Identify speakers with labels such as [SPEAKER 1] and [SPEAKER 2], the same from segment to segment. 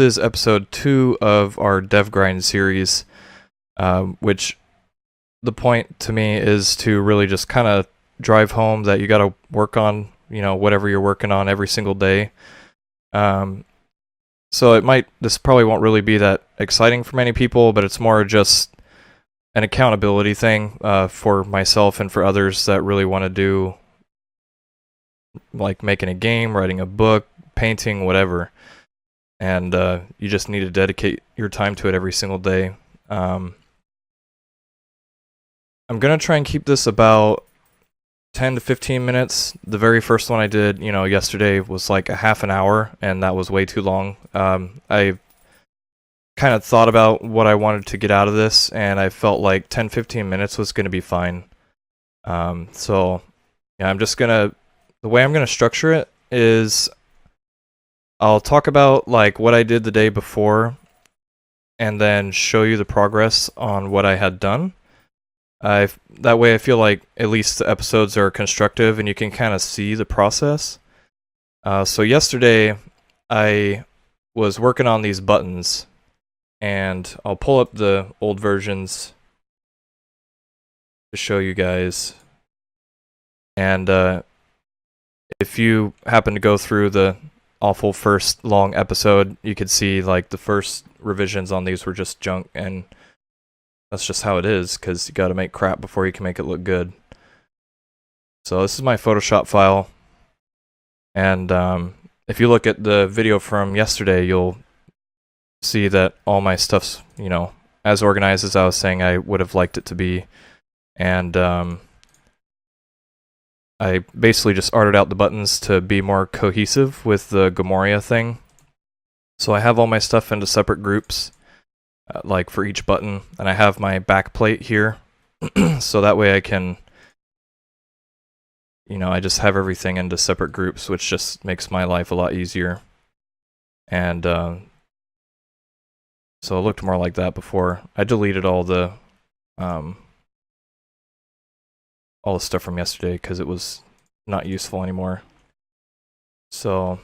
[SPEAKER 1] This is episode 2 of our Dev Grind series, which the point to me is to really just kind of drive home that you got to work on, whatever you're working on every single day. So this probably won't really be that exciting for many people, but it's more just an accountability thing for myself and for others that really want to do, like making a game, writing a book, painting, whatever. And you just need to dedicate your time to it every single day. I'm going to try and keep this about 10 to 15 minutes. The very first one I did, yesterday was like a half an hour, and that was way too long. I kind of thought about what I wanted to get out of this, and I felt like 10-15 minutes was going to be fine. So, yeah, the way I'm going to structure it is I'll talk about like what I did the day before and then show you the progress on what I had done. That way I feel like at least the episodes are constructive and you can kind of see the process. So yesterday I was working on these buttons, and I'll pull up the old versions to show you guys. And if you happen to go through the awful first long episode, you could see like the first revisions on these were just junk, and that's just how it is, because you got to make crap before you can make it look good. So this is my Photoshop file, and if you look at the video from yesterday, you'll see that all my stuff's as organized as I was saying I would have liked it to be. And I basically just arted out the buttons to be more cohesive with the Gomoria thing. So I have all my stuff into separate groups, like for each button, and I have my back plate here, so that way I can, I just have everything into separate groups, which just makes my life a lot easier. And so it looked more like that before. I deleted all the stuff from yesterday because it was not useful anymore. So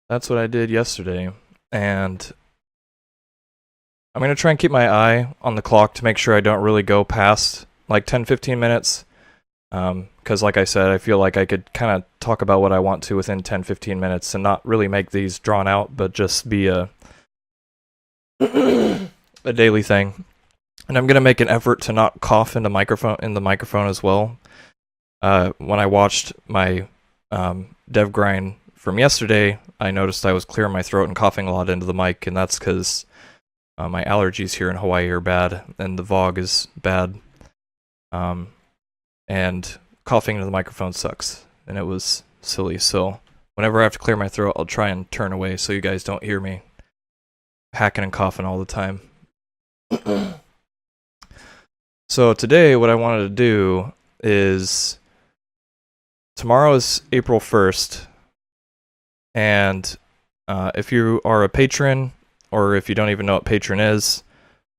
[SPEAKER 1] that's what I did yesterday, and I'm going to try and keep my eye on the clock to make sure I don't really go past like 10-15 minutes, because like I said, I feel like I could kind of talk about what I want to within 10-15 minutes and not really make these drawn out, but just be a daily thing. And I'm going to make an effort to not cough in the microphone as well. When I watched my Dev Grind from yesterday, I noticed I was clearing my throat and coughing a lot into the mic, and that's because my allergies here in Hawaii are bad, and the VOG is bad. And coughing into the microphone sucks, and it was silly. So whenever I have to clear my throat, I'll try and turn away so you guys don't hear me hacking and coughing all the time. So today, what I wanted to do is, tomorrow is April 1st, and if you are a patron, or if you don't even know what Patreon is,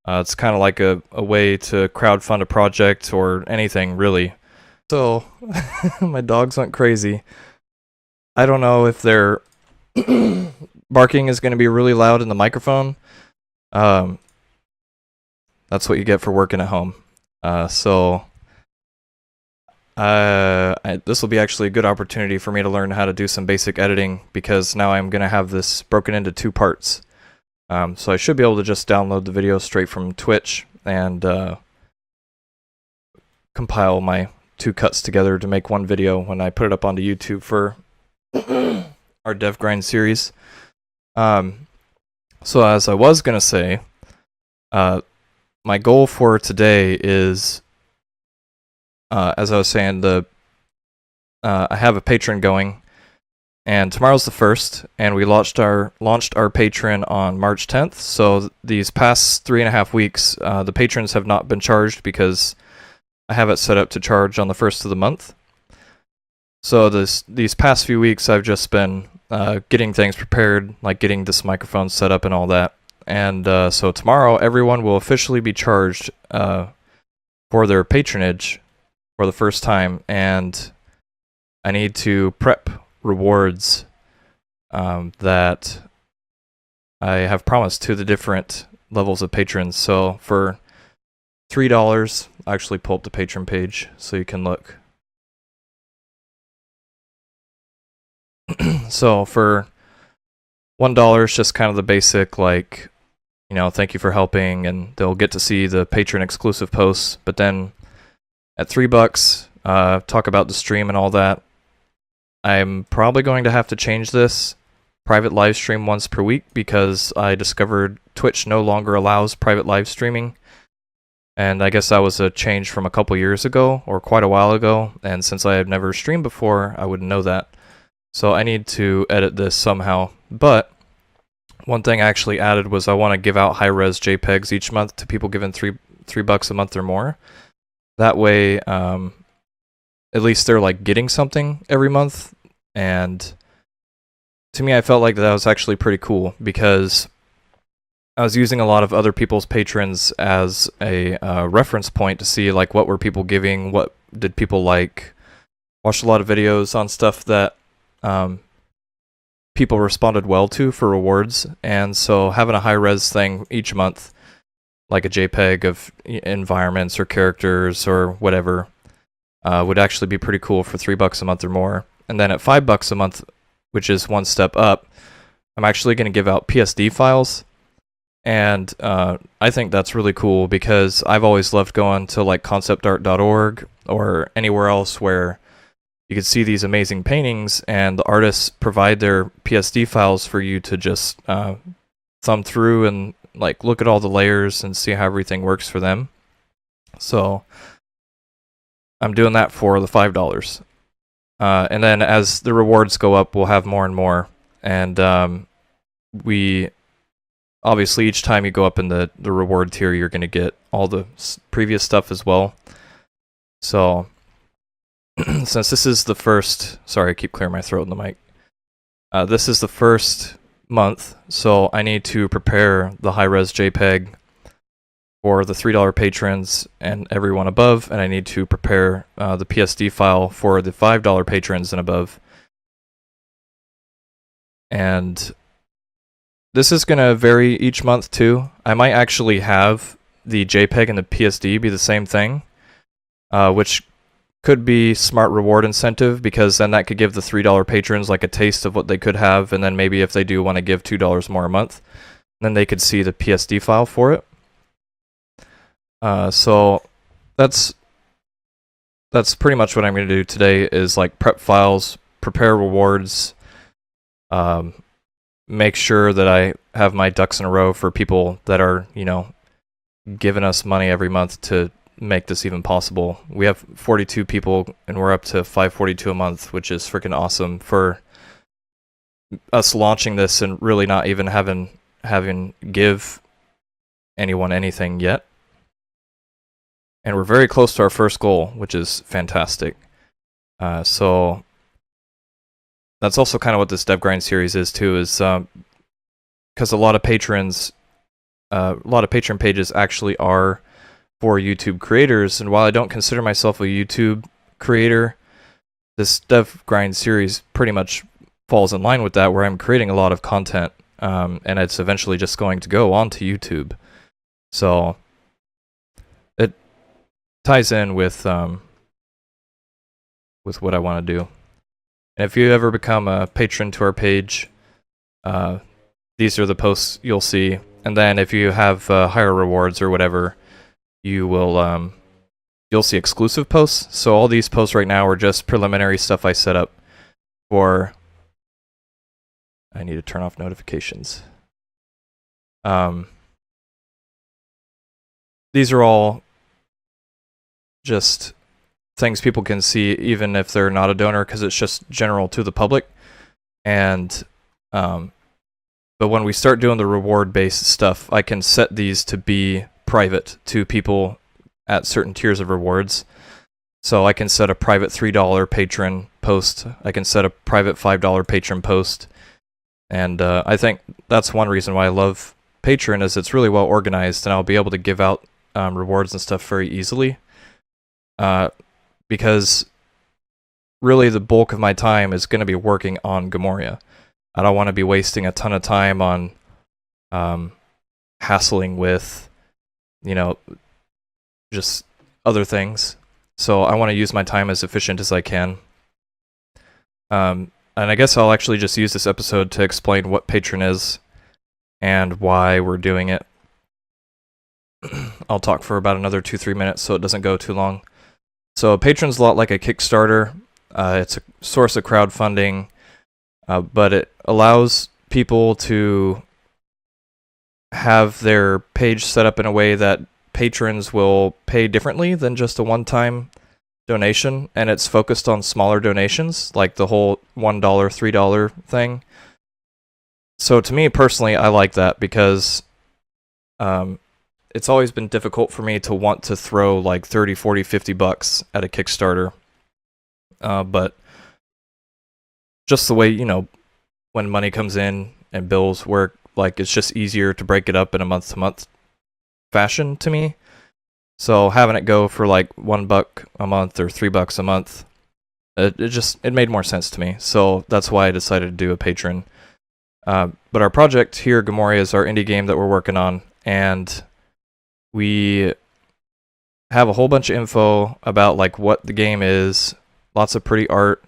[SPEAKER 1] it's kind of like a way to crowdfund a project or anything, really. So, my dogs went crazy. I don't know if their barking is going to be really loud in the microphone. That's what you get for working at home. So this will be actually a good opportunity for me to learn how to do some basic editing, because now I'm going to have this broken into 2 parts. So I should be able to just download the video straight from Twitch and compile my 2 cuts together to make one video when I put it up onto YouTube for our Dev Grind series. So as I was going to say, my goal for today is, as I was saying, I have a Patreon going, and tomorrow's the 1st, and we launched our Patreon on March 10th. So these past 3.5 weeks, the patrons have not been charged because I have it set up to charge on the 1st of the month. So these past few weeks, I've just been getting things prepared, like getting this microphone set up and all that. And so tomorrow, everyone will officially be charged for their patronage for the first time, and I need to prep rewards that I have promised to the different levels of patrons. So for $3, I actually pull up the patron page so you can look. So for $1, it's just kind of the basic, like, you know, thank you for helping, and they'll get to see the patron exclusive posts. But then at $3, talk about the stream and all that. I'm probably going to have to change this private live stream once per week because I discovered Twitch no longer allows private live streaming. And I guess that was a change from a couple years ago or quite a while ago. And since I had never streamed before, I wouldn't know that. So I need to edit this somehow. But one thing I actually added was I want to give out high-res JPEGs each month to people giving $3 a month or more. That way, at least they're like getting something every month. And to me, I felt like that was actually pretty cool because I was using a lot of other people's patrons as a reference point to see like what were people giving, what did people like. Watched a lot of videos on stuff that people responded well to for rewards, and so having a high-res thing each month, like a JPEG of environments or characters or whatever, would actually be pretty cool for $3 a month or more. And then at $5 a month, which is one step up, I'm actually going to give out PSD files. And I think that's really cool because I've always loved going to like conceptart.org or anywhere else where you could see these amazing paintings and the artists provide their PSD files for you to just thumb through and like look at all the layers and see how everything works for them. So I'm doing that for the $5. And then as the rewards go up, we'll have more and more. And we obviously each time you go up in the reward tier, you're going to get all the previous stuff as well. So since this is the first, sorry, I keep clearing my throat in the mic. This is the first month, so I need to prepare the high-res JPEG for the $3 patrons and everyone above, and I need to prepare the PSD file for the $5 patrons and above. And this is going to vary each month too. I might actually have the JPEG and the PSD be the same thing, which could be smart reward incentive because then that could give the $3 patrons like a taste of what they could have, and then maybe if they do want to give $2 more a month, then they could see the PSD file for it. So that's pretty much what I'm going to do today is like prep files, prepare rewards, make sure that I have my ducks in a row for people that are, you know, giving us money every month to make this even possible. We have 42 people and we're up to $542 a month, which is freaking awesome for us launching this and really not even having give anyone anything yet. And we're very close to our first goal, which is fantastic. So that's also kind of what this DevGrind series is too, is because a lot of patron pages actually are for YouTube creators, and while I don't consider myself a YouTube creator, this DevGrind series pretty much falls in line with that, where I'm creating a lot of content, and it's eventually just going to go onto YouTube. So it ties in with what I want to do. And if you ever become a patron to our page, these are the posts you'll see. And then if you have higher rewards or whatever, you will you'll see exclusive posts. So all these posts right now are just preliminary stuff I set up for. I need to turn off notifications. These are all just things people can see even if they're not a donor, because it's just general to the public. And but when we start doing the reward-based stuff, I can set these to be private to people at certain tiers of rewards. So I can set a private $3 patron post. I can set a private $5 patron post. And I think that's one reason why I love Patreon, is it's really well organized, and I'll be able to give out rewards and stuff very easily. Because really the bulk of my time is going to be working on Gamoria. I don't want to be wasting a ton of time on hassling with, you know, just other things. So I want to use my time as efficient as I can. And I guess I'll actually just use this episode to explain what Patreon is and why we're doing it. I'll talk for about another 2-3 minutes so it doesn't go too long. So Patreon's a lot like a Kickstarter. It's a source of crowdfunding, but it allows people to have their page set up in a way that patrons will pay differently than just a one-time donation, and it's focused on smaller donations, like the whole $1, $3 thing. So to me personally, I like that because it's always been difficult for me to want to throw like 30, 40, 50 bucks at a Kickstarter. But just the way, you know, when money comes in and bills work, like it's just easier to break it up in a month-to-month fashion to me. So having it go for like $1 a month or $3 a month, it made more sense to me. So that's why I decided to do a Patreon. But our project here, Gmoria, is our indie game that we're working on, and we have a whole bunch of info about like what the game is, lots of pretty art,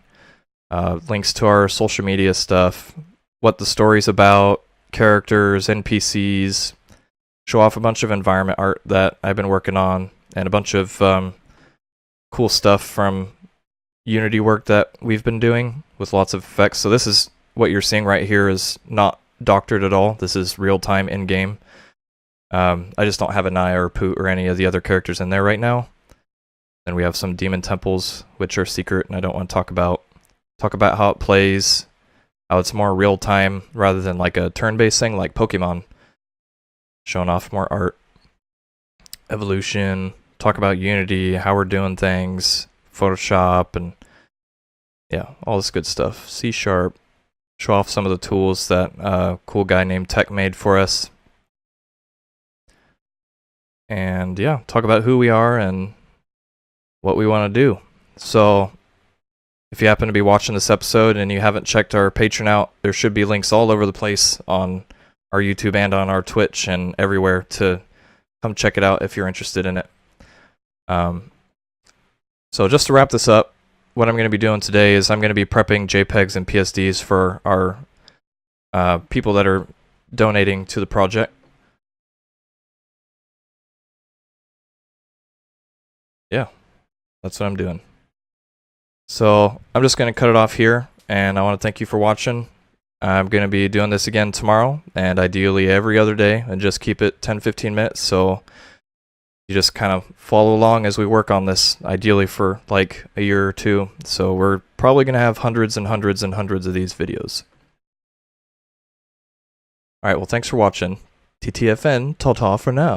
[SPEAKER 1] links to our social media stuff, what the story's about, characters, NPCs, show off a bunch of environment art that I've been working on, and a bunch of cool stuff from Unity work that we've been doing with lots of effects. So this is what you're seeing right here is not doctored at all. This is real-time in-game. I just don't have an eye or Poot or any of the other characters in there right now. Then we have some demon temples, which are secret, and I don't want to talk about. Talk about how it plays, how it's more real-time rather than like a turn-based thing like Pokemon. Showing off more art, evolution, talk about Unity, how we're doing things, Photoshop, and yeah, all this good stuff. C#, show off some of the tools that a cool guy named Tech made for us. And yeah, talk about who we are and what we want to do. So if you happen to be watching this episode and you haven't checked our Patreon out, there should be links all over the place on our YouTube and on our Twitch and everywhere to come check it out if you're interested in it. So just to wrap this up, what I'm going to be doing today is I'm going to be prepping JPEGs and PSDs for our people that are donating to the project. Yeah, that's what I'm doing. So I'm just going to cut it off here, and I want to thank you for watching. I'm going to be doing this again tomorrow, and ideally every other day, and just keep it 10-15 minutes, so you just kind of follow along as we work on this, ideally for like a year or two. So we're probably going to have hundreds and hundreds and hundreds of these videos. Alright, well thanks for watching. TTFN, ta-ta for now.